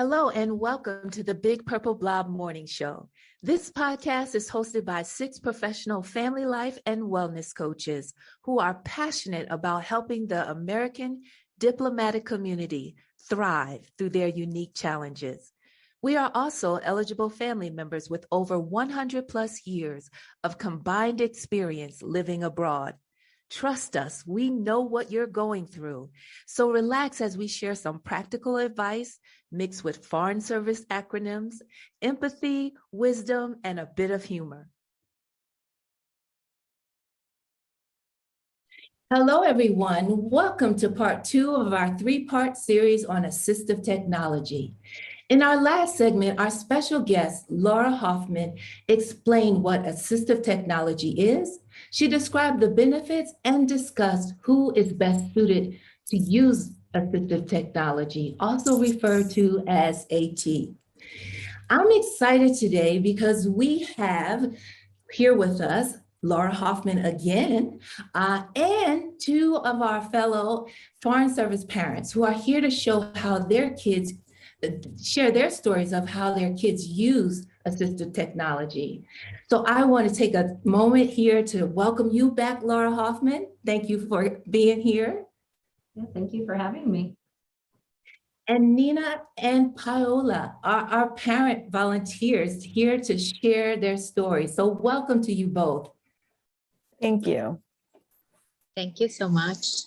Hello and welcome to the Big Purple Blob Morning Show. This podcast is hosted by 6 professional family life and wellness coaches who are passionate about helping the American diplomatic community thrive through their unique challenges. We are also eligible family members with over 100 plus years of combined experience living abroad. Trust us, we know what you're going through. So relax as we share some practical advice mixed with foreign service acronyms, empathy, wisdom, and a bit of humor. Hello, everyone. Welcome to part 2 of our 3-part series on assistive technology. In our last segment, our special guest, Lhoffman, explained what assistive technology is. She described the benefits and discussed who is best suited to use assistive technology, also referred to as AT. I'm excited today because we have here with us Lhoffman again, and 2 of our fellow Foreign Service parents who are here to show how their kids share their stories of how their kids use assistive technology. So I want to take a moment here to welcome you back, Lhoffman. Thank you for being here. Yeah, thank you for having me. And Nina and Paola are our parent volunteers here to share their stories. So welcome to you both. Thank you. Thank you so much.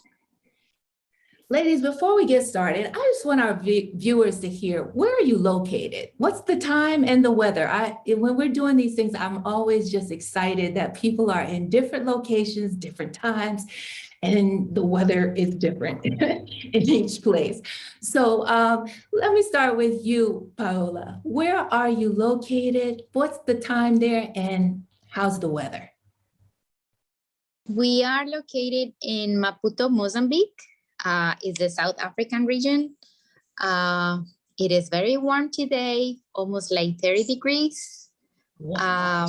Ladies, before we get started, I just want our viewers to hear, where are you located? What's the time and the weather? When we're doing these things, I'm always just excited that people are in different locations, different times, and the weather is different in each place. So let me start with you, Paola. Where are you located? What's the time there, and how's the weather? We are located in Maputo, Mozambique. It's the South African region. It is very warm today, almost like 30 degrees. Wow.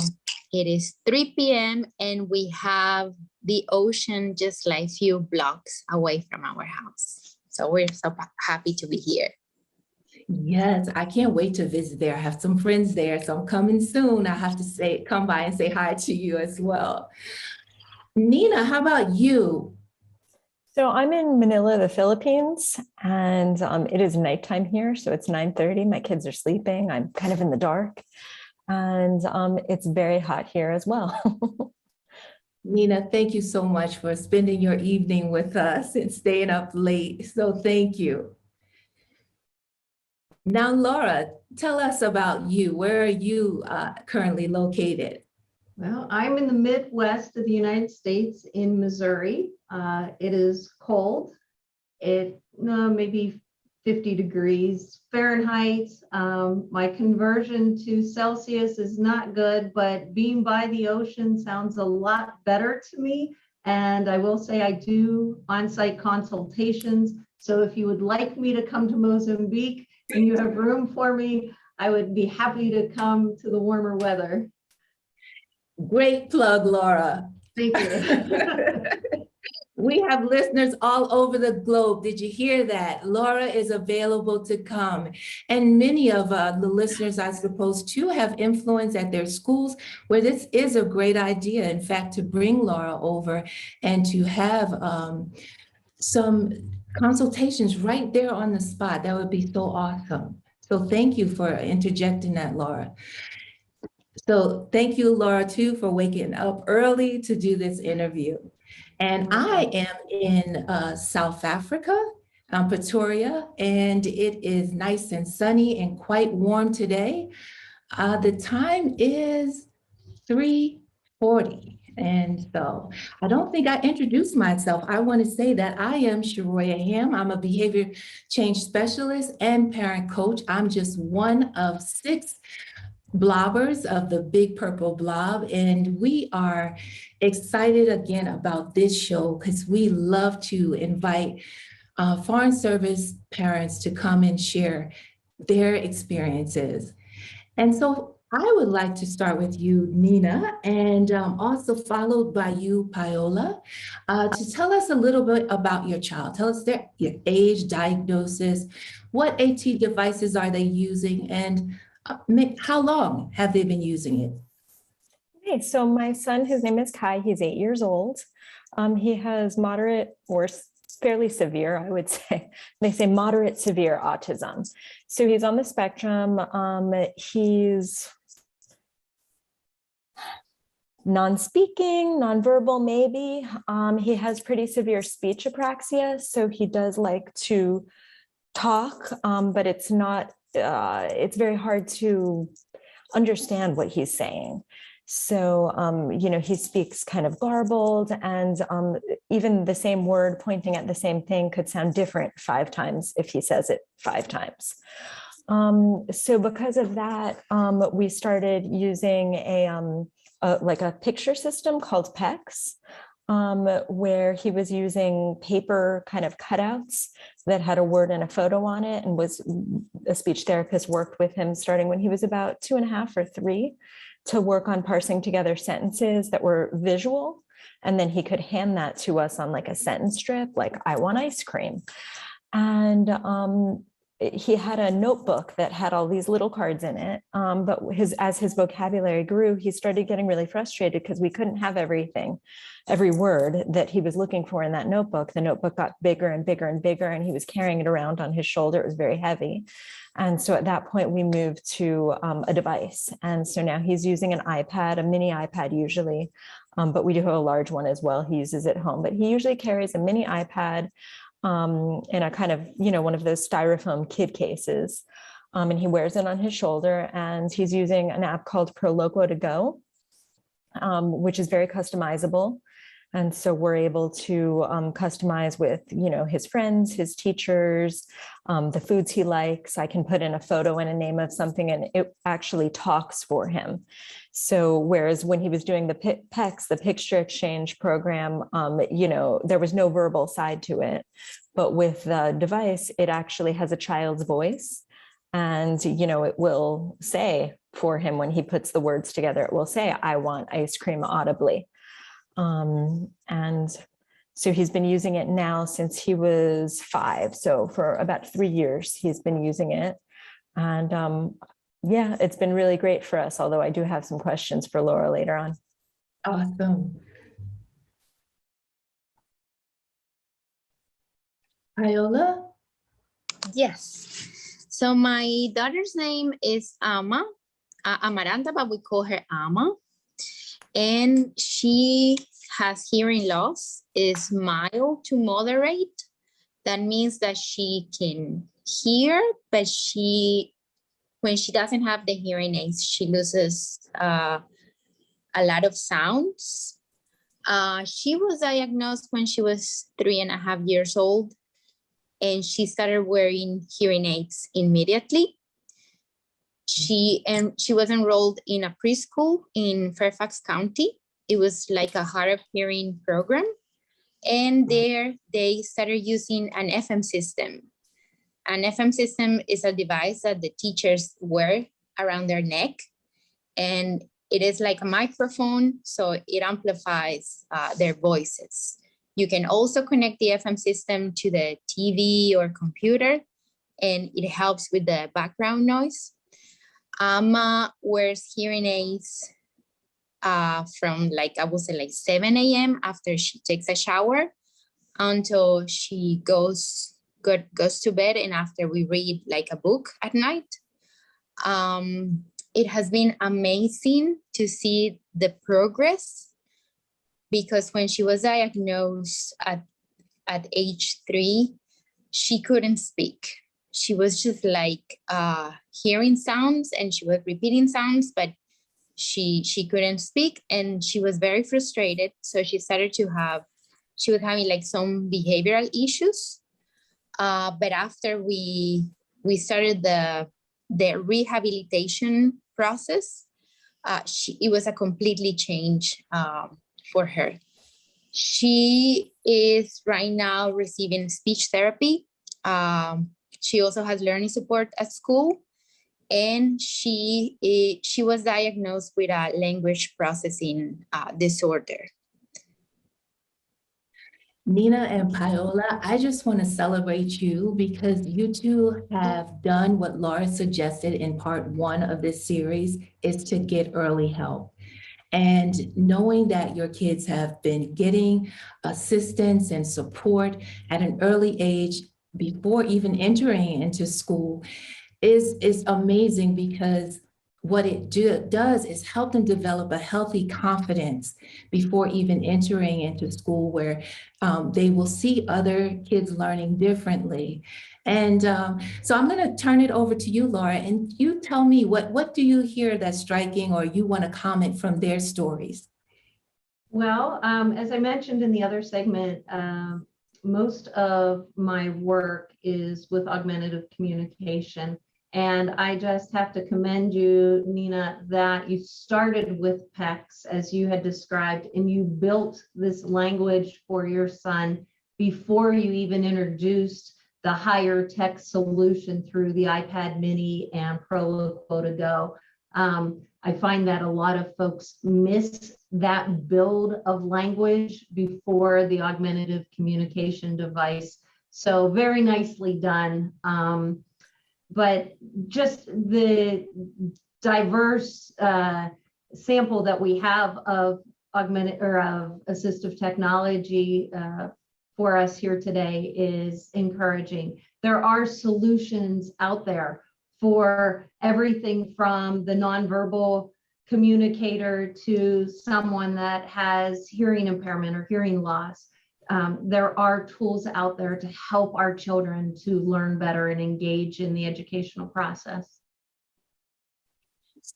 It is 3 p.m. and we have the ocean just like a few blocks away from our house. So we're so happy to be here. Yes, I can't wait to visit there. I have some friends there, so I'm coming soon. I have to come by and say hi to you as well. Nina, how about you? So I'm in Manila, the Philippines, and it is nighttime here. So it's 9:30. My kids are sleeping. I'm kind of in the dark, and it's very hot here as well. Nina, thank you so much for spending your evening with us and staying up late. So thank you. Now, Laura, tell us about you. Where are you currently located? Well, I'm in the Midwest of the United States in Missouri. It is cold. It maybe 50 degrees Fahrenheit. My conversion to Celsius is not good, but being by the ocean sounds a lot better to me. And I will say I do on-site consultations. So if you would like me to come to Mozambique and you have room for me, I would be happy to come to the warmer weather. Great plug, Laura. Thank you. We have listeners all over the globe. Did you hear that? Laura is available to come. And many of the listeners, I suppose, too, have influence at their schools where this is a great idea. In fact, to bring Laura over and to have some consultations right there on the spot, that would be so awesome. So thank you for interjecting that, Laura. So thank you, Laura, too, for waking up early to do this interview. And I am in South Africa, Pretoria, and it is nice and sunny and quite warm today. The time is 3:40. And so I don't think I introduced myself. I want to say that I am Sharoya Ham. I'm a behavior change specialist and parent coach. I'm just one of 6 blobbers of the Big Purple Blob, and we are excited again about this show because we love to invite foreign service parents to come and share their experiences. And so I would like to start with you, Nina, and also followed by you, Paola, to tell us a little bit about your child. Tell us your age, diagnosis, what AT devices are they using, and how long have they been using it? Okay, so my son, his name is Kai. He's 8 years old. He has moderate or fairly severe, I would say. They say moderate severe autism. So he's on the spectrum. He's non-speaking, non-verbal, maybe. He has pretty severe speech apraxia, so he does like to talk, but it's not. It's very hard to understand what he's saying. So, he speaks kind of garbled, and even the same word pointing at the same thing could sound different 5 times if he says it 5 times. So because of that, we started using like a picture system called PEX, where he was using paper kind of cutouts that had a word and a photo on it, and was a speech therapist worked with him starting when he was about 2.5 or 3 to work on parsing together sentences that were visual. And then he could hand that to us on like a sentence strip, like, I want ice cream. And he had a notebook that had all these little cards in it. But as his vocabulary grew, he started getting really frustrated because we couldn't have every word that he was looking for in that notebook. The notebook got bigger and bigger and bigger, and he was carrying it around on his shoulder. It was very heavy. And so at that point, we moved to a device. And so now he's using an iPad, a mini iPad usually, but we do have a large one as well he uses at home. But he usually carries a mini iPad in a kind of, one of those styrofoam kid cases. And he wears it on his shoulder, and he's using an app called ProLoco to Go, which is very customizable. And so we're able to customize with, his friends, his teachers, the foods he likes. I can put in a photo and a name of something, and it actually talks for him. So whereas when he was doing the PEX, the picture exchange program, there was no verbal side to it. But with the device, it actually has a child's voice. And, it will say for him when he puts the words together, it will say, I want ice cream audibly. And so he's been using it now since he was 5. So for about 3 years, he's been using it. And it's been really great for us, although I do have some questions for Laura later on. Awesome. Paola? Yes. So my daughter's name is Amaranta, but we call her Ama. And she has hearing loss, is mild to moderate. That means that she can hear, but when she doesn't have the hearing aids, she loses a lot of sounds. She was diagnosed when she was 3.5 years old, and she started wearing hearing aids immediately. She was enrolled in a preschool in Fairfax County. It was like a hard of hearing program. And there they started using an FM system. An FM system is a device that the teachers wear around their neck. And it is like a microphone, so it amplifies their voices. You can also connect the FM system to the TV or computer, and it helps with the background noise. Amma wears hearing aids from I would say 7 a.m. after she takes a shower until she goes to bed, and after we read like a book at night. It has been amazing to see the progress, because when she was diagnosed at age 3, she couldn't speak. She was just hearing sounds, and she was repeating sounds, but she couldn't speak, and she was very frustrated. So she was having some behavioral issues. But after we started the rehabilitation process, it was a completely change for her. She is right now receiving speech therapy. She also has learning support at school, and she was diagnosed with a language processing disorder. Nina and Paola, I just want to celebrate you because you two have done what Laura suggested in part 1 of this series, is to get early help. And knowing that your kids have been getting assistance and support at an early age before even entering into school is amazing, because what it does is help them develop a healthy confidence before even entering into school, where they will see other kids learning differently. And so I'm going to turn it over to you, Laura, and you tell me what do you hear that's striking, or you want to comment from their stories? Well, as I mentioned in the other segment, most of my work is with augmentative communication. And I just have to commend you, Nina, that you started with PECS, as you had described, and you built this language for your son before you even introduced the higher tech solution through the iPad mini and Pro Lakota Go. I find that a lot of folks miss that build of language before the augmentative communication device. So very nicely done. But just the diverse sample that we have of augmented or of assistive technology for us here today is encouraging. There are solutions out there for everything from the nonverbal communicator to someone that has hearing impairment or hearing loss. There are tools out there to help our children to learn better and engage in the educational process.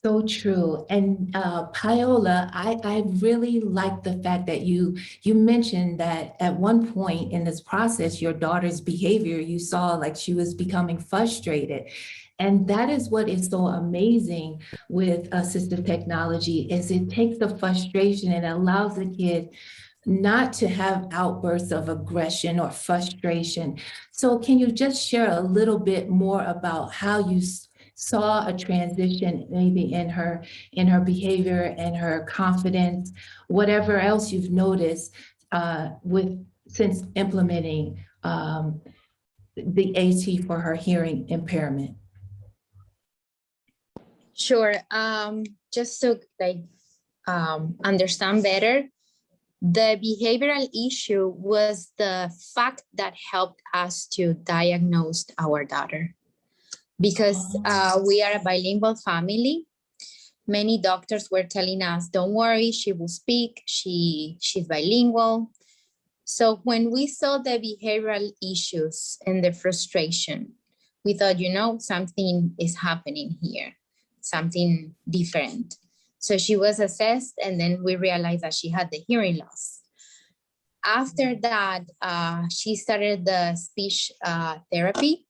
So true. And Paola, I really like the fact that you mentioned that at one point in this process, your daughter's behavior, you saw like she was becoming frustrated. And that is what is so amazing with assistive technology, is it takes the frustration and allows the kid not to have outbursts of aggression or frustration. So can you just share a little bit more about how you saw a transition maybe in her behavior and her confidence, whatever else you've noticed since implementing the AT for her hearing impairment? Sure. Just to understand better, the behavioral issue was the fact that helped us to diagnose our daughter. Because we are a bilingual family, many doctors were telling us, don't worry, she will speak, she's bilingual. So when we saw the behavioral issues and the frustration, we thought, something is happening here, something different. So she was assessed, and then we realized that she had the hearing loss. After that, she started the speech therapy.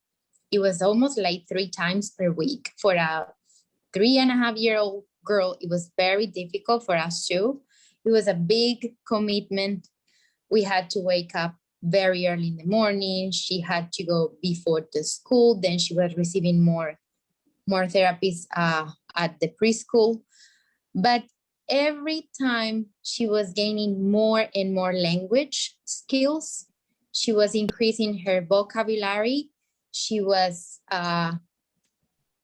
It was almost like 3 times per week. For a 3.5-year-old girl, it was very difficult for us too. It was a big commitment. We had to wake up very early in the morning. She had to go before the school. Then she was receiving more therapies at the preschool. But every time she was gaining more and more language skills, she was increasing her vocabulary. She was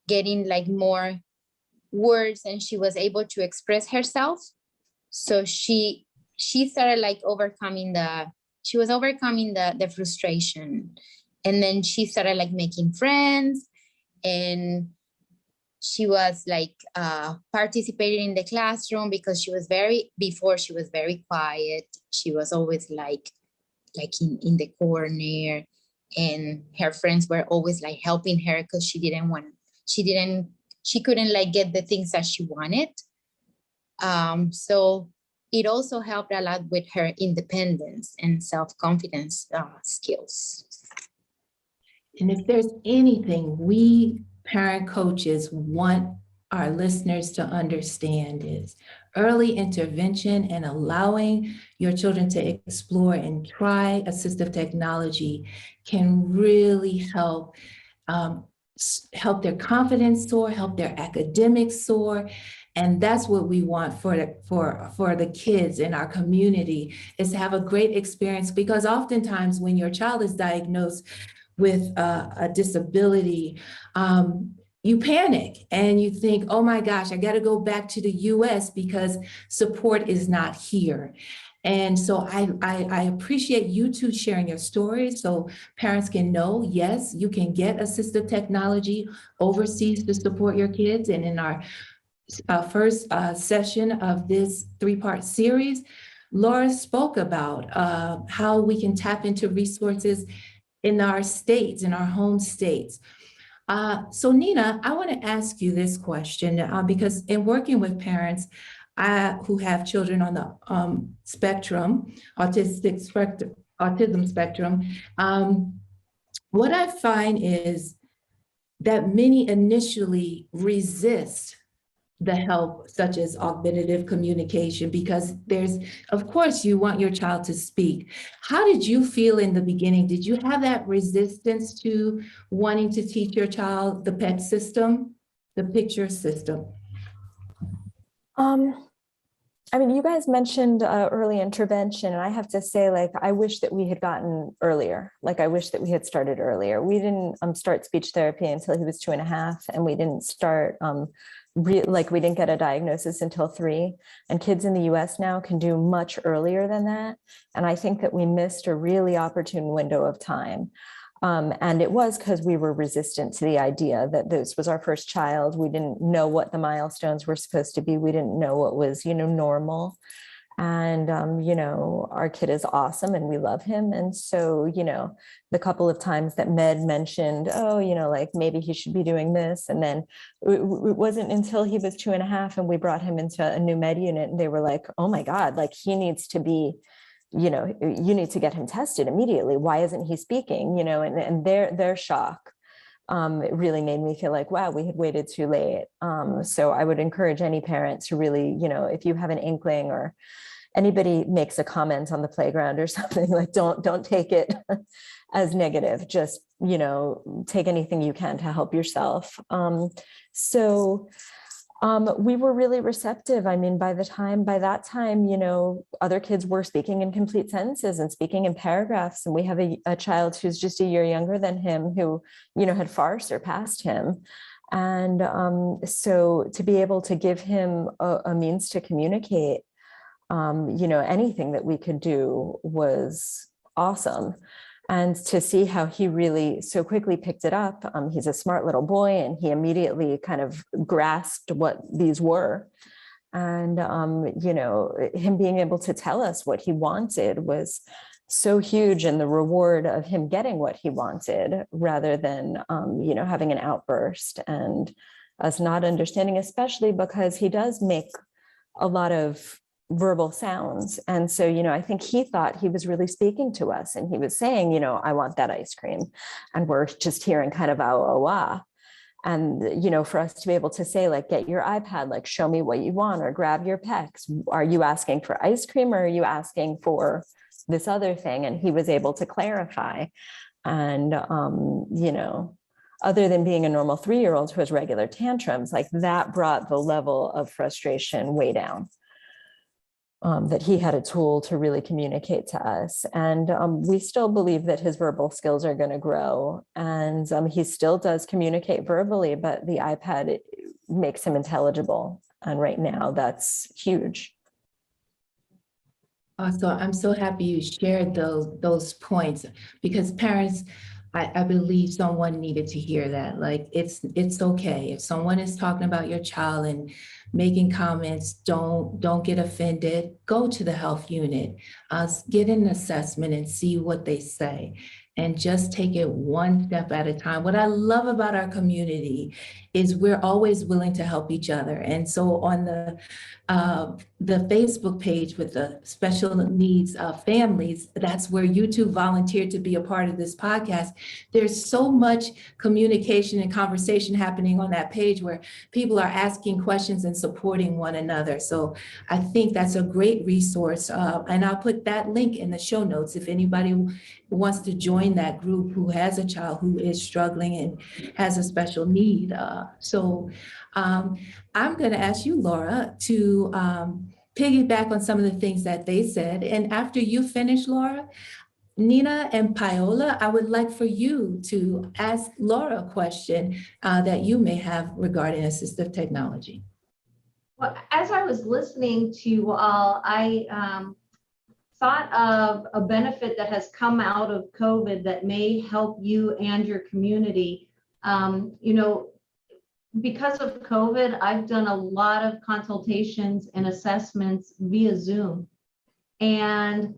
getting like more words, and she was able to express herself. So she started like overcoming the frustration. And then she started like making friends, and she was like participating in the classroom, because she was very quiet. She was always like in the corner, and her friends were always like helping her, because she couldn't like get the things that she wanted. So it also helped a lot with her independence and self-confidence skills. And if there's anything we parent coaches want our listeners to understand, is early intervention and allowing your children to explore and try assistive technology can really help help their confidence soar, help their academics soar. And that's what we want for the kids in our community, is to have a great experience, because oftentimes when your child is diagnosed with a disability, you panic and you think, oh my gosh, I got to go back to the US because support is not here. And so I appreciate you two sharing your stories so parents can know, yes, you can get assistive technology overseas to support your kids. And in our first session of this three-part series, Laura spoke about how we can tap into resources in our states, in our home states. So Nina, I want to ask you this question because in working with parents who have children on the spectrum, autism spectrum, what I find is that many initially resist the help such as augmentative communication, because there's, of course, you want your child to speak. How did you feel in the beginning? Did you have that resistance to wanting to teach your child the PET system, the picture system? I mean, you guys mentioned early intervention, and I have to say, like, I wish that we had gotten earlier. Like, I wish that we had started earlier. We didn't start speech therapy until he was 2.5, and we didn't start we didn't get a diagnosis until 3. And kids in the US now can do much earlier than that. And I think that we missed a really opportune window of time. And it was because we were resistant to the idea that this was our first child. We didn't know what the milestones were supposed to be. We didn't know what was, normal. And, our kid is awesome and we love him. And so, the couple of times that Med mentioned, oh, like maybe he should be doing this. And then it wasn't until he was 2.5 and we brought him into a new med unit and they were like, oh my God, like he needs to be, you need to get him tested immediately. Why isn't he speaking? And their shock it really made me feel like, wow, we had waited too late. So I would encourage any parent to really, if you have an inkling or anybody makes a comment on the playground or something, like don't take it as negative. Just, take anything you can to help yourself. We were really receptive. I mean, by that time, other kids were speaking in complete sentences and speaking in paragraphs. And we have a child who's just a year younger than him who, had far surpassed him. And so to be able to give him a means to communicate, anything that we could do was awesome. And to see how he really so quickly picked it up. He's a smart little boy and he immediately kind of grasped what these were. And, him being able to tell us what he wanted was so huge, and the reward of him getting what he wanted rather than, having an outburst and us not understanding, especially because he does make a lot of verbal sounds. And so, I think he thought he was really speaking to us and he was saying, I want that ice cream. And we're just hearing kind of, oh, ah. And, for us to be able to say, like, get your iPad, like, show me what you want, or grab your pecs. Are you asking for ice cream or are you asking for this other thing? And he was able to clarify. And, other than being a normal 3-year-old who has regular tantrums, like that brought the level of frustration way down. That he had a tool to really communicate to us. And we still believe that his verbal skills are going to grow. And he still does communicate verbally, but the iPad makes him intelligible. And right now that's huge. So I'm so happy you shared those points, because parents, I believe someone needed to hear that. Like, it's okay. If someone is talking about your child and making comments, don't get offended. Go to the health unit, get an assessment and see what they say, and just take it one step at a time. What I love about our community is we're always willing to help each other. And so on the the Facebook page with the special needs families, that's where you two volunteered to be a part of this podcast. There's so much communication and conversation happening on that page where people are asking questions and supporting one another. So I think that's a great resource. And I'll put that link in the show notes if anybody wants to join that group who has a child who is struggling and has a special need. I'm going to ask you, Laura, to piggyback on some of the things that they said. And after you finish, Laura, Nina and Paola, I would like for you to ask Laura a question that you may have regarding assistive technology. Well, as I was listening to you all, I thought of a benefit that has come out of COVID that may help you and your community. Because of COVID, I've done a lot of consultations and assessments via Zoom. And,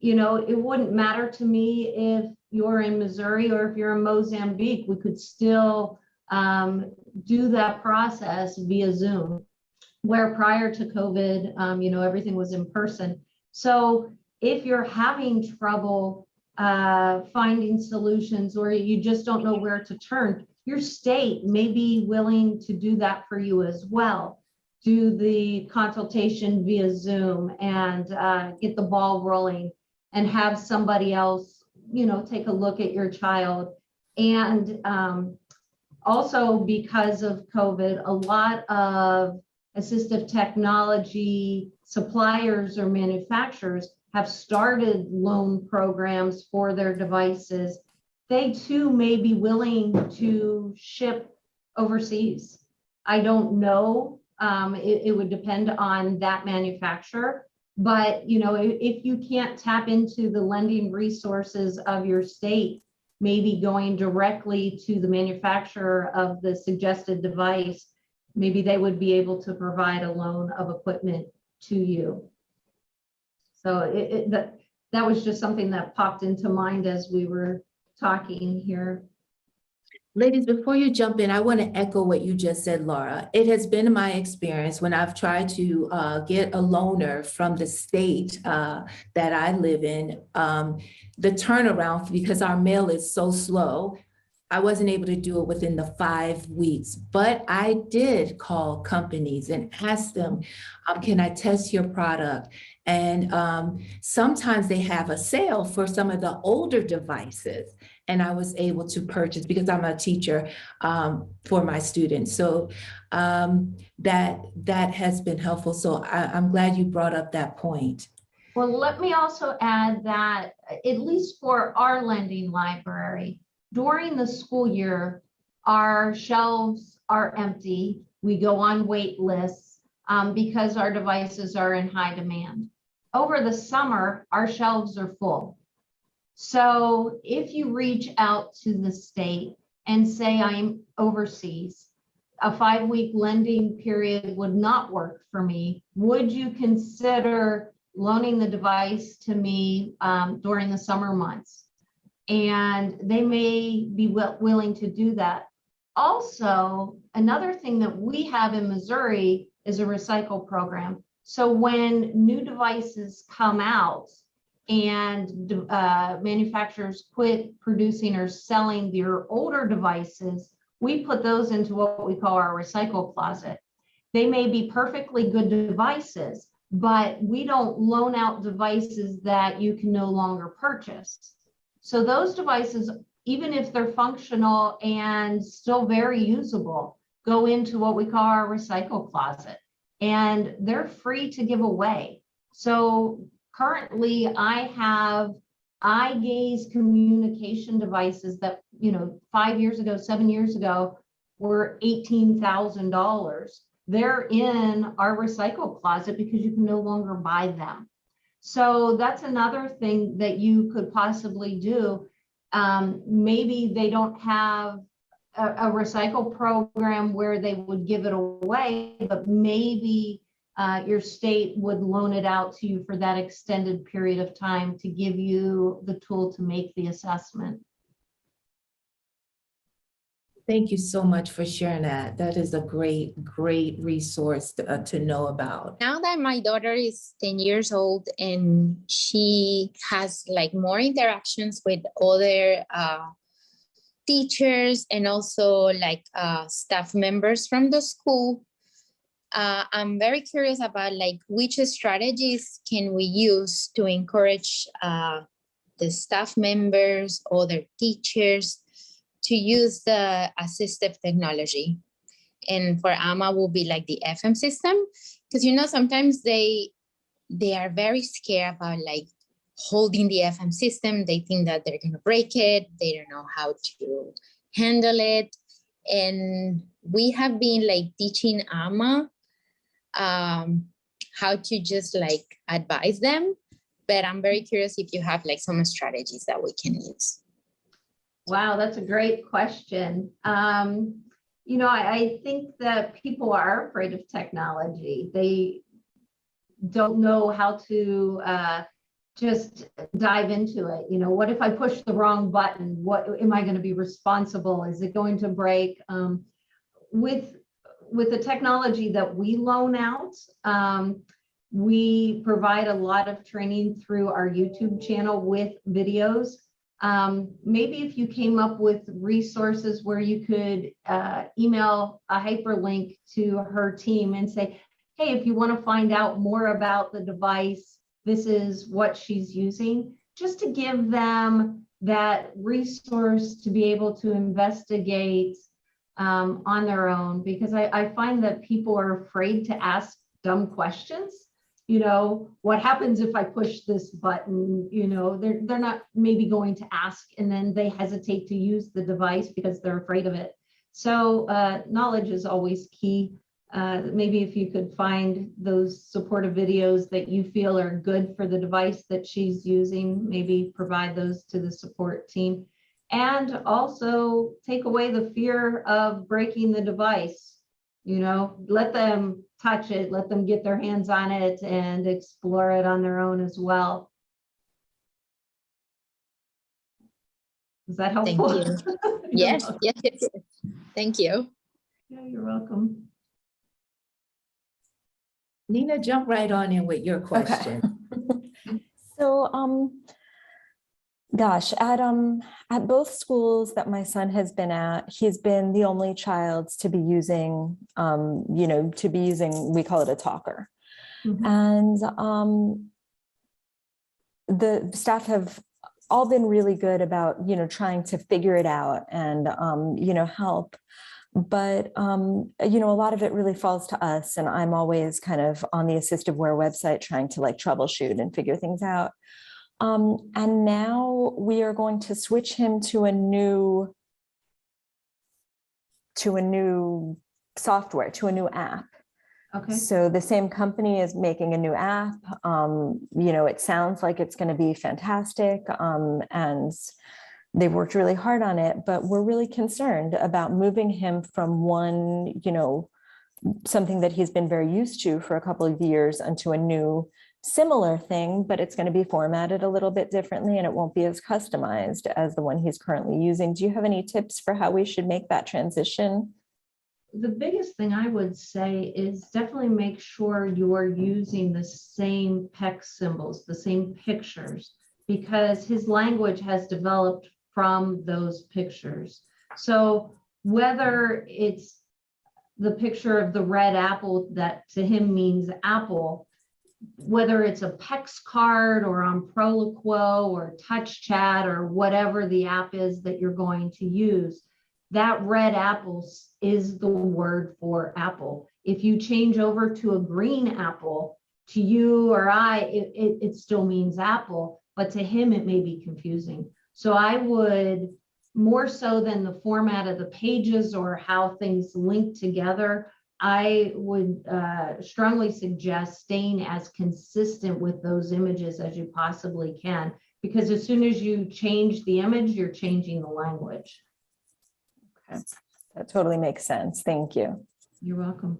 it wouldn't matter to me if you're in Missouri or if you're in Mozambique, we could still do that process via Zoom, where prior to COVID, everything was in person. So if you're having trouble finding solutions, or you just don't know where to turn, your state may be willing to do that for you as well. Do the consultation via Zoom and get the ball rolling and have somebody else, take a look at your child. And also because of COVID, a lot of assistive technology suppliers or manufacturers have started loan programs for their devices. They too may be willing to ship overseas. I don't know. It would depend on that manufacturer. But if you can't tap into the lending resources of your state, maybe going directly to the manufacturer of the suggested device, maybe they would be able to provide a loan of equipment to you. So that was just something that popped into mind as we were talking here. Ladies, before you jump in, I want to echo what you just said, Laura. It has been my experience when I've tried to get a loaner from the state that I live in, the turnaround, because our mail is so slow, I wasn't able to do it within the 5 weeks, but I did call companies and ask them, can I test your product? And sometimes they have a sale for some of the older devices, and I was able to purchase because I'm a teacher for my students. So that has been helpful. So I'm glad you brought up that point. Well, let me also add that at least for our lending library, during the school year, our shelves are empty. We go on wait lists because our devices are in high demand. Over the summer, our shelves are full. So if you reach out to the state and say, I'm overseas, a 5-week lending period would not work for me, would you consider loaning the device to me during the summer months? And they may be willing to do that. Also, another thing that we have in Missouri is a recycle program. So when new devices come out and manufacturers quit producing or selling their older devices, we put those into what we call our recycle closet. They may be perfectly good devices, but we don't loan out devices that you can no longer purchase. So those devices, even if they're functional and still very usable, go into what we call our recycle closet, and they're free to give away. So currently I have eye gaze communication devices that, 5 years ago, 7 years ago, were $18,000. They're in our recycle closet because you can no longer buy them. So that's another thing that you could possibly do. Maybe they don't have a recycle program where they would give it away, but maybe your state would loan it out to you for that extended period of time to give you the tool to make the assessment. Thank you so much for sharing that. That is a great, great resource to know about. Now that my daughter is 10 years old and she has like more interactions with other teachers and also like staff members from the school, I'm very curious about like which strategies can we use to encourage the staff members, other teachers to use the assistive technology. And for AMA will be like the FM system, because sometimes they are very scared about like holding the FM system. They think that they're gonna break it. They don't know how to handle it. And we have been like teaching AMA how to just like advise them. But I'm very curious if you have like some strategies that we can use. Wow, that's a great question. I think that people are afraid of technology. They don't know how to just dive into it. What if I push the wrong button? What am I going to be responsible? Is it going to break? With the technology that we loan out, we provide a lot of training through our YouTube channel with videos. Maybe if you came up with resources where you could email a hyperlink to her team and say, hey, if you want to find out more about the device, this is what she's using, just to give them that resource to be able to investigate on their own, because I find that people are afraid to ask dumb questions. What happens if I push this button? They're not maybe going to ask, and then they hesitate to use the device because they're afraid of it. So knowledge is always key. Maybe if you could find those supportive videos that you feel are good for the device that she's using, maybe provide those to the support team. And also take away the fear of breaking the device. Let them touch it, let them get their hands on it and explore it on their own as well. Is that helpful? Thank you. Yes. Thank you. Yeah, you're welcome. Nina, jump right on in with your question. Okay. So, gosh, at both schools that my son has been at, he's been the only child to be using, we call it a talker. Mm-hmm. And the staff have all been really good about, trying to figure it out and, help. But, a lot of it really falls to us. And I'm always kind of on the Assistive Wear website trying to like troubleshoot and figure things out. And now we are going to switch him to a new software, to a new app. Okay. So the same company is making a new app. It sounds like it's going to be fantastic. And they worked really hard on it, but we're really concerned about moving him from one, something that he's been very used to for a couple of years onto a new similar thing, but it's going to be formatted a little bit differently and it won't be as customized as the one he's currently using. Do you have any tips for how we should make that transition? The biggest thing I would say is definitely make sure you're using the same PEC symbols, the same pictures, because his language has developed from those pictures. So whether it's the picture of the red apple that to him means apple, whether it's a PEX card or on Proloquo or Touch Chat or whatever the app is that you're going to use, that red apple is the word for apple. If you change over to a green apple, to you or I, it still means apple, but to him it may be confusing. So I would, more so than the format of the pages or how things link together, I would strongly suggest staying as consistent with those images as you possibly can, because as soon as you change the image, you're changing the language. Okay, that totally makes sense. Thank you. You're welcome.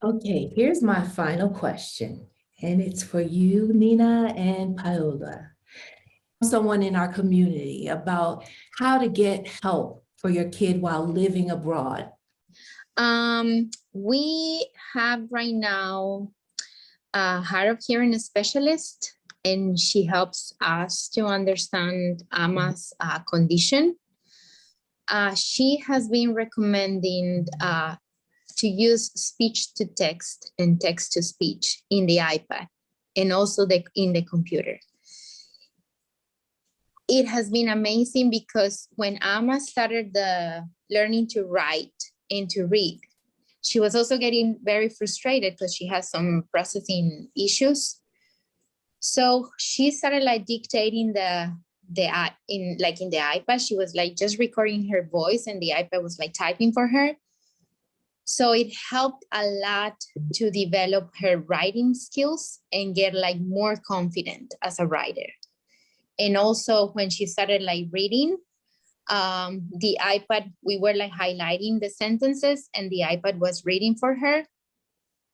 Okay, here's my final question, and it's for you, Nina and Paola. someone in our community about how to get help for your kid while living abroad? We have right now a hard of hearing specialist, and she helps us to understand Ama's condition. She has been recommending to use speech to text and text to speech in the iPad and also in the computer. It has been amazing because when Ama started learning to write and to read, she was also getting very frustrated because she has some processing issues. So she started like dictating in the iPad. She was like just recording her voice and the iPad was like typing for her. So it helped a lot to develop her writing skills and get like more confident as a writer. And also when she started like reading, the iPad, we were like highlighting the sentences and the iPad was reading for her.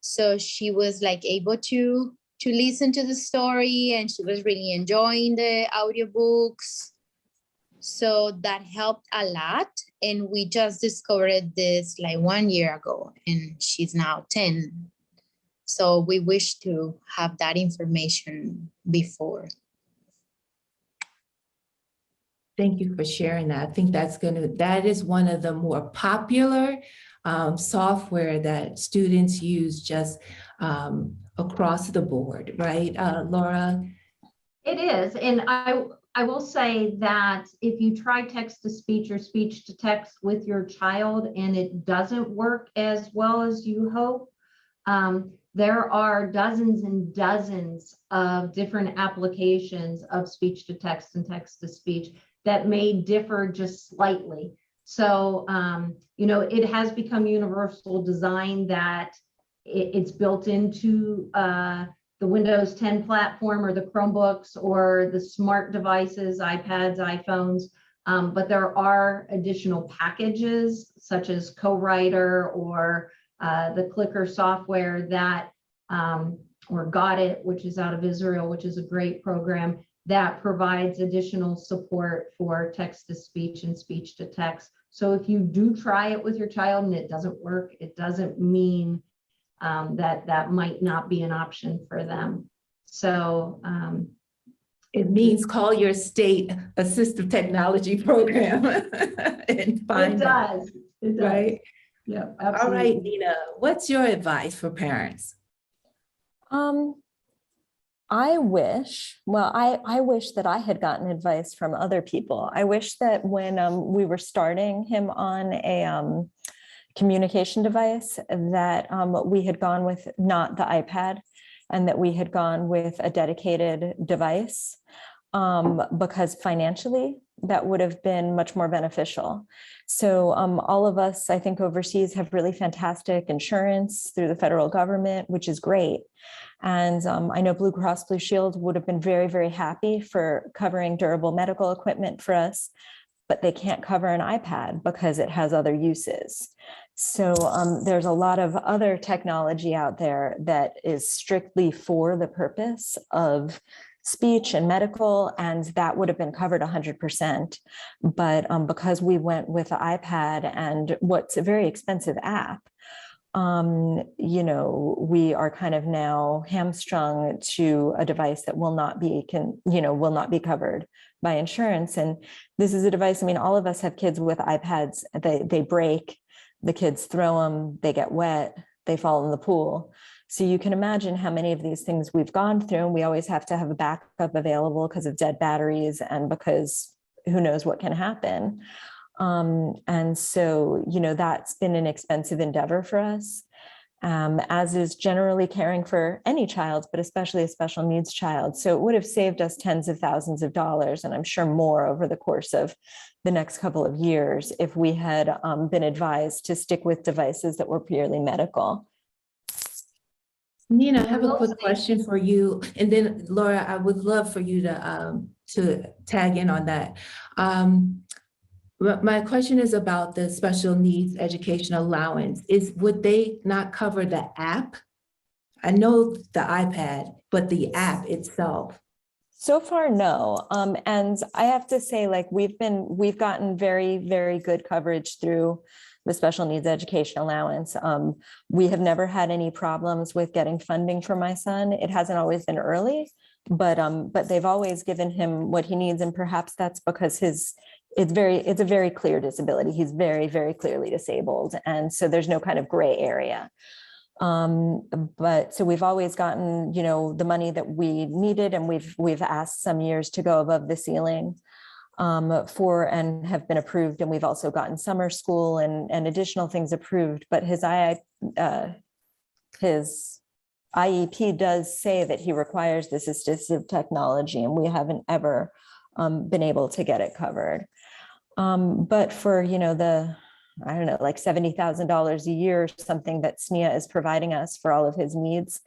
So she was like able to listen to the story, and she was really enjoying the audiobooks. So that helped a lot. And we just discovered this like 1 year ago, and she's now 10. So we wish to have that information before. Thank you for sharing that. I think that is one of the more popular software that students use just across the board, right, Laura? It is, and I will say that if you try text to speech or speech to text with your child and it doesn't work as well as you hope, there are dozens and dozens of different applications of speech to text and text to speech that may differ just slightly. So, it has become universal design that it's built into the Windows 10 platform or the Chromebooks or the smart devices, iPads, iPhones. But there are additional packages such as Co-Writer or the Clicker software that, or Got It, which is out of Israel, which is a great program that provides additional support for text to speech and speech to text. So if you do try it with your child and it doesn't work, it doesn't mean that might not be an option for them. So it means call your state assistive technology program and find out. It does. Right? Yeah, absolutely. All right, Nina, what's your advice for parents? I wish that I had gotten advice from other people. I wish that when we were starting him on a communication device, that we had gone with not the iPad, and that we had gone with a dedicated device, because financially that would have been much more beneficial. So all of us, I think, overseas have really fantastic insurance through the federal government, which is great. And I know Blue Cross Blue Shield would have been very, very happy for covering durable medical equipment for us, but they can't cover an iPad because it has other uses. So there's a lot of other technology out there that is strictly for the purpose of speech and medical, and that would have been covered 100%. But because we went with the iPad and what's a very expensive app, we are kind of now hamstrung to a device that will not be covered by insurance. And this is a device, I mean, all of us have kids with iPads, they break, the kids throw them, they get wet, they fall in the pool. So you can imagine how many of these things we've gone through, and we always have to have a backup available because of dead batteries and because who knows what can happen. And so, that's been an expensive endeavor for us, as is generally caring for any child, but especially a special needs child. So it would have saved us tens of thousands of dollars, and I'm sure more over the course of the next couple of years, if we had been advised to stick with devices that were purely medical. Nina, I have a quick question for you. And then Laura, I would love for you to tag in on that. My question is about the special needs education allowance. Would they not cover the app? I know the iPad, but the app itself. So far, no. And I have to say, like, we've gotten very, very good coverage through the special needs education allowance. We have never had any problems with getting funding for my son. It hasn't always been early, but they've always given him what he needs. And perhaps that's because it's a very clear disability. He's very, very clearly disabled. And so there's no kind of gray area. But so we've always gotten, the money that we needed, and we've asked some years to go above the ceiling and have been approved. And we've also gotten summer school and additional things approved. But his IEP does say that he requires this assistive technology, and we haven't ever been able to get it covered. But for, I don't know, like $70,000 a year, or something that SNEA is providing us for all of his needs,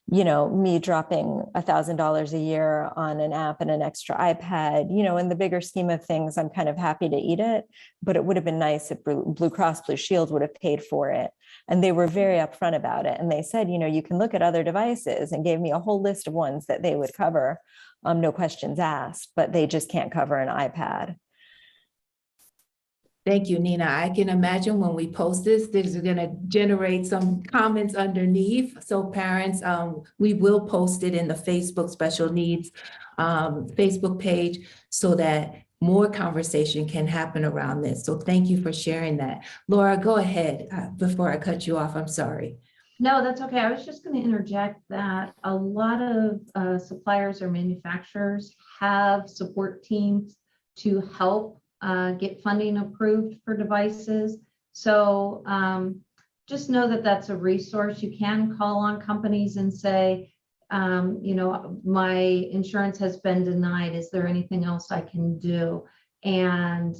me dropping $1,000 a year on an app and an extra iPad, in the bigger scheme of things, I'm kind of happy to eat it, but it would have been nice if Blue Cross Blue Shield would have paid for it. And they were very upfront about it. And they said, you can look at other devices, and gave me a whole list of ones that they would cover, no questions asked, but they just can't cover an iPad. Thank you, Nina. I can imagine when we post this is going to generate some comments underneath. So parents, we will post it in the Facebook Special Needs Facebook page so that more conversation can happen around this. So thank you for sharing that. Laura, go ahead before I cut you off. I'm sorry. No, that's okay. I was just going to interject that a lot of suppliers or manufacturers have support teams to help get funding approved for devices. So just know that that's a resource. You can call on companies and say, my insurance has been denied. Is there anything else I can do? And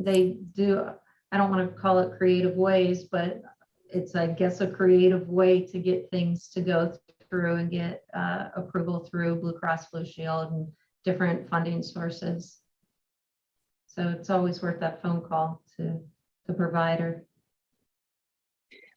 they do, I don't want to call it creative ways, but it's, I guess, a creative way to get things to go through and get approval through Blue Cross Blue Shield and different funding sources. So it's always worth that phone call to the provider.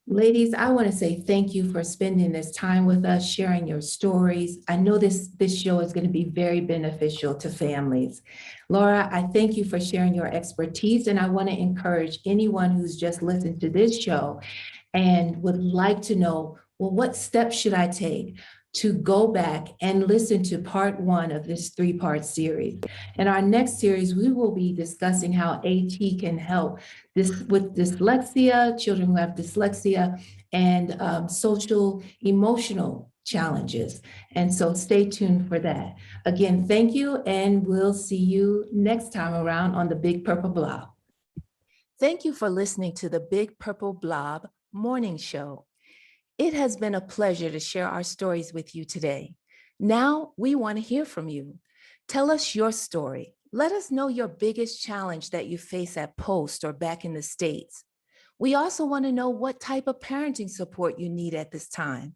Ladies, I want to say thank you for spending this time with us, sharing your stories. I know this show is going to be very beneficial to families. Laura, I thank you for sharing your expertise, and I want to encourage anyone who's just listened to this show and would like to know, well, what steps should I take to go back and listen to part 1 of this 3-part series. In our next series, we will be discussing how AT can help with dyslexia, children who have dyslexia, and social emotional challenges. And so stay tuned for that. Again, thank you, and we'll see you next time around on the Big Purple Blob. Thank you for listening to the Big Purple Blob Morning Show. It has been a pleasure to share our stories with you today. Now we want to hear from you. Tell us your story. Let us know your biggest challenge that you face at Post or back in the States. We also want to know what type of parenting support you need at this time.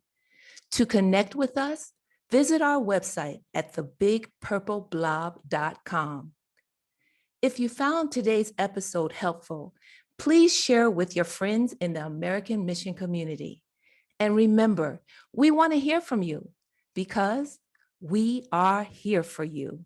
To connect with us, visit our website at thebigpurpleblob.com. If you found today's episode helpful, please share with your friends in the American Mission community. And remember, we want to hear from you because we are here for you.